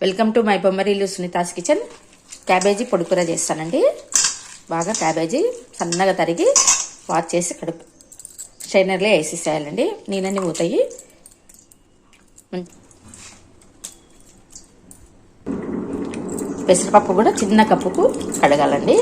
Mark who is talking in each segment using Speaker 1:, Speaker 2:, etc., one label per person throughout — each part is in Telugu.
Speaker 1: వెల్కమ్ టు మై బొమ్మరీలు సునీతాస్ కిచెన్. క్యాబేజీ పొడికూర చేస్తానండి. బాగా క్యాబేజీ సన్నగా తరిగి వాష్ చేసి కడుపు స్ట్రైనర్లో వేసేసేయాలండి. నీళ్ళన్నీ పోతాయి. పెసరపప్పు కూడా చిన్న కప్పుకు కడగాలండి.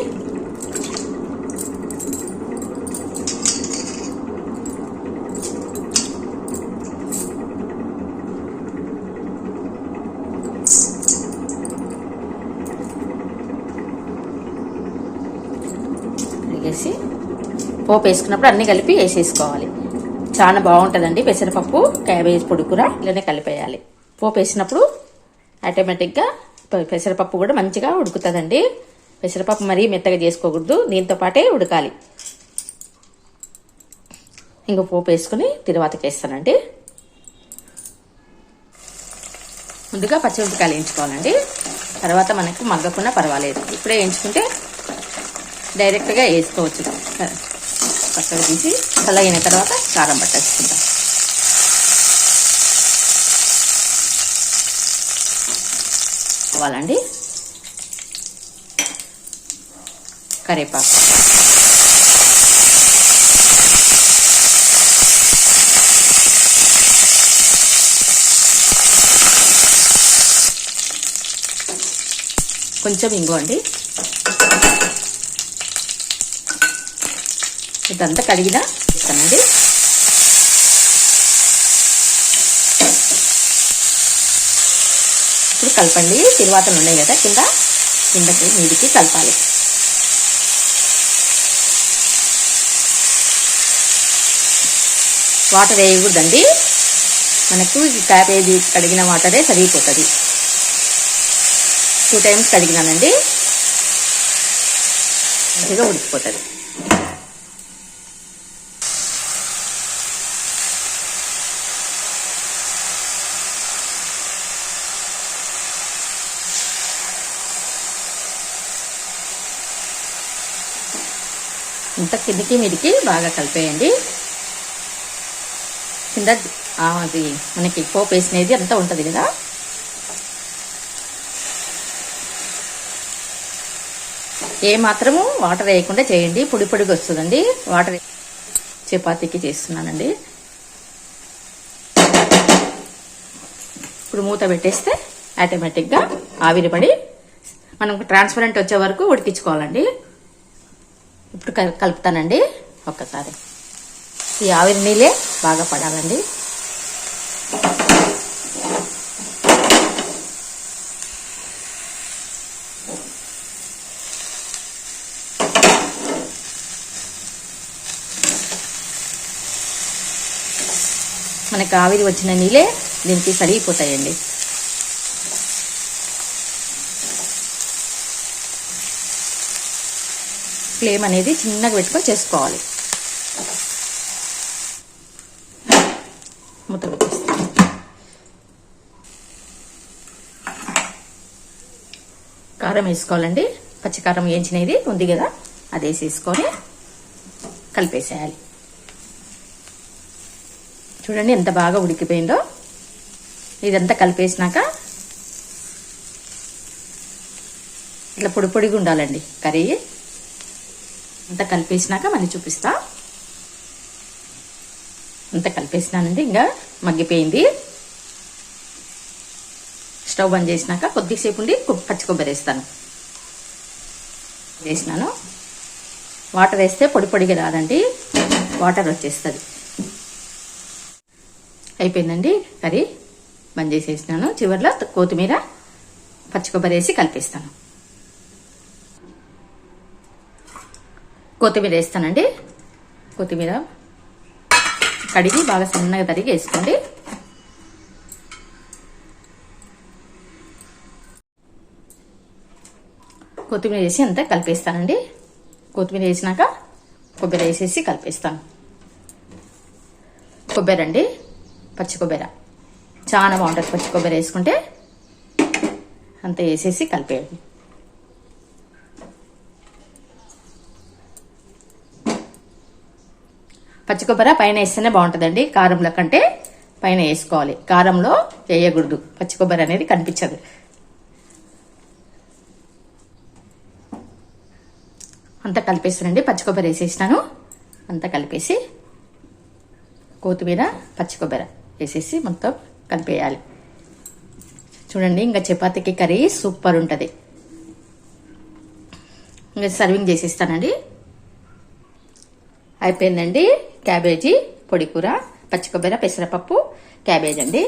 Speaker 1: వేసి పోపు వేసుకున్నప్పుడు అన్నీ కలిపి వేసేసుకోవాలి. చాలా బాగుంటుందండి పెసరపప్పు క్యాబేజ్ పొడికూర. ఇలానే కలిపేయాలి. పోపు వేసినప్పుడు ఆటోమేటిక్గా పెసరపప్పు కూడా మంచిగా ఉడుకుతుందండి. పెసరపప్పు మరీ మెత్తగా చేసుకోకూడదు, దీంతో పాటే ఉడకాలి. ఇంకో పోపు వేసుకుని తిరువాతకి వేస్తానండి. ముందుగా పచ్చిమిరపకాయలు వేయించుకోవాలండి. తర్వాత మనకు మగ్గకున్నా పర్వాలేదు. ఇప్పుడే వేయించుకుంటే డైరెక్ట్గా వేసుకోవచ్చు. పక్కన తీసి చల్లగిన తర్వాత కారం పట్టేసుకుంటాం. కావాలండి కరివేపాకు, కొంచెం ఇంగువ అండి. ఇదంతా కడిగినా ఇస్తానండి. ఇప్పుడు కలపండి. తిరువాతలు ఉన్నాయి కదా కిందకి మీదికి కలపాలి. వాటర్ వేయకూడదండి. మనకు ఈ క్యాబేజీ కడిగిన వాటరే సరిగిపోతుంది. 2 times కడిగినానండి. మంచిగా ఉడికిపోతుంది. ఇంత కిందికి మీదికి బాగా కలిపేయండి. కింద అది మనకి పోపు వేసినది అంతా ఉంటుంది కదా. ఏ మాత్రము వాటర్ వేయకుండా చేయండి. పొడి పొడిగా వస్తుందండి. వాటర్ చపాతీకి చేస్తున్నానండి. ఇప్పుడు మూత పెట్టేస్తే ఆటోమేటిక్గా ఆవిరి పడి మనం ట్రాన్స్పరెంట్ వచ్చే వరకు ఉడికించుకోవాలండి. ఇప్పుడు కలుపుతానండి. ఒక్కసారి ఈ ఆవిరి నీళ్ళే బాగా పడాలండి. మనకు ఆవిరి వచ్చిన నీళ్ళే దీనికి సరిగిపోతాయండి. ఫ్లేమ్ అనేది చిన్నగా పెట్టుకొని చేసుకోవాలి. మూత పెట్టేస్తాను. కారం వేసుకోవాలండి. పచ్చికారం వేయించినది ఉంది కదా, అది వేసేసుకొని కలిపేసేయాలి. చూడండి ఎంత బాగా ఉడికిపోయిందో. ఇదంతా కలిపేసినాక ఇట్లా పొడి పొడిగా ఉండాలండి కర్రీ. అంతా కలిపేసినాక మళ్ళీ చూపిస్తా. అంతా కలిపేసినానండి. ఇంకా మగ్గిపోయింది. స్టవ్ బంద్ చేసినాక కొద్దిసేపు ఉండి పచ్చి కొబ్బరి వేస్తాను. వేసినాను. వాటర్ వేస్తే పొడి పొడిగా రాదండి, వాటర్ వచ్చేస్తుంది. అయిపోయిందండి కర్రీ. బంద్ చేసేసినాను. చివరిలో కొత్తిమీర పచ్చి కొబ్బరి వేసి కలిపేస్తాను. కొత్తిమీర వేస్తానండి. కొత్తిమీర కడిగి బాగా సన్నగా తరిగి వేసుకోండి. కొత్తిమీర వేసి అంతా కలిపేస్తానండి. కొత్తిమీర వేసినాక కొబ్బరి వేసేసి కలిపేస్తాను. కొబ్బరి అండి, పచ్చి కొబ్బరి చాలా బాగుంటుంది. పచ్చి కొబ్బరి వేసుకుంటే అంతా వేసేసి కలిపేయండి. పచ్చి కొబ్బరి పైన వేస్తేనే బాగుంటుందండి. కారంలో కంటే పైన వేసుకోవాలి. కారంలో వేయకూడదు. పచ్చి కొబ్బరి అనేది కనిపించదు. అంతా కలిపేస్తానండి. పచ్చి కొబ్బరి వేసేసినాను. అంతా కలిపేసి కొత్తిమీర పచ్చి కొబ్బరి వేసేసి మొత్తం కలిపేయాలి. చూడండి, ఇంకా చపాతీకి కర్రీ సూపర్ ఉంటుంది. ఇంకా సర్వింగ్ చేసేస్తానండి. అయిపోయిందండి క్యాబేజీ పొడి కూర, పచ్చి కొబ్బరి, పెసరపప్పు, క్యాబేజ్ అండి.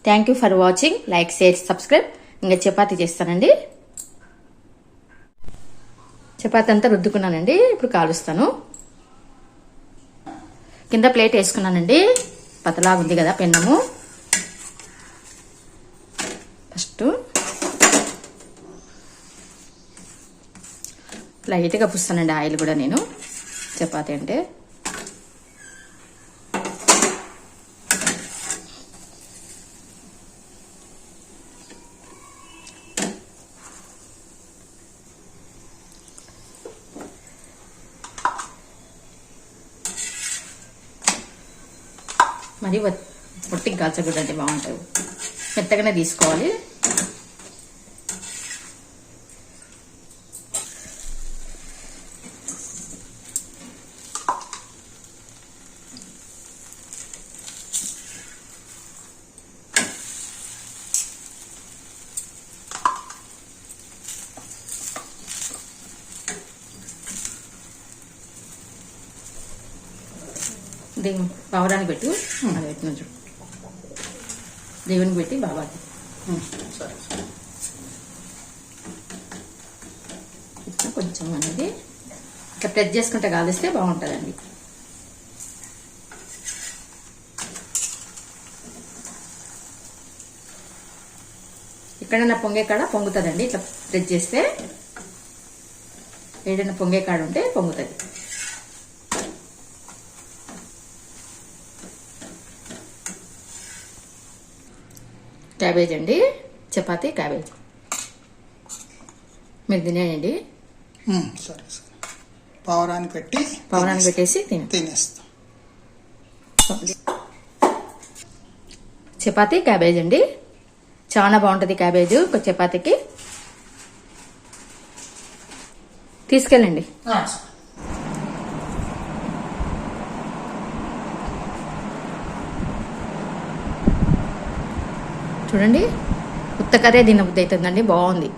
Speaker 1: Thank you for watching. Like, share, subscribe. ఇంకా చపాతీ చేస్తానండి. చపాతీ అంతా రుద్దుకున్నానండి. ఇప్పుడు కాలుస్తాను. కింద ప్లేట్ వేసుకున్నానండి. పతలాగా ఉంది కదా పెన్నము. ఫస్ట్ లైట్గా పుస్తానండి ఆయిల్ కూడా నేను. చపాతీ అంటే మరి పొట్టికి కాల్చకూడదండి, బాగుంటుంది. మెత్తగానే తీసుకోవాలి. దేవుని బావడానికి పెట్టు. అది పెట్టిన చూడు, దేవునికి పెట్టి బాబాకి. సరే, ఇట్లా కొంచెం అనేది ఇట్లా ప్రెస్ చేసుకుంటే కాలిస్తే బాగుంటుందండి. ఎక్కడైనా పొంగే కాడ పొంగుతుందండి. ఇట్లా ప్రెస్ చేస్తే ఏదైనా పొంగే కాడ ఉంటే పొంగుతుంది. క్యాబేజ్ అండి, చపాతీ క్యాబేజ్. మీరు తినేయండి.
Speaker 2: సరే సరే, పవరాన్ని
Speaker 1: పెట్టేసి
Speaker 2: తినేస్తాం.
Speaker 1: చపాతీ క్యాబేజ్ అండి, చాలా బాగుంటుంది క్యాబేజ్ చపాతీకి. తీసుకెళ్ళండి. చూడండి, ఉత్త కర్రీ తినబుద్ధి అవుతుందండి. బాగుంది.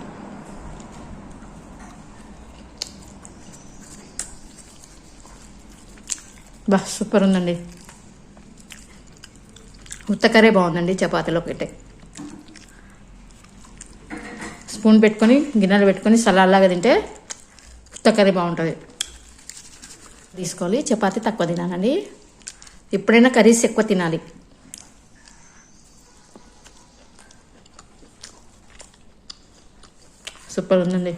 Speaker 1: బా సూపర్ ఉందండి. ఉత్త కర్రీ బాగుందండి. చపాతీలో పెట్టే స్పూన్ పెట్టుకొని గిన్నెలు పెట్టుకొని సలాడ్లాగా తింటే ఉత్త కర్రీ బాగుంటుంది. తీసుకోవాలి. చపాతీ తక్కువ తినాలండి. ఎప్పుడైనా కర్రీస్ ఎక్కువ తినాలి. సూపర్ ఉందండి.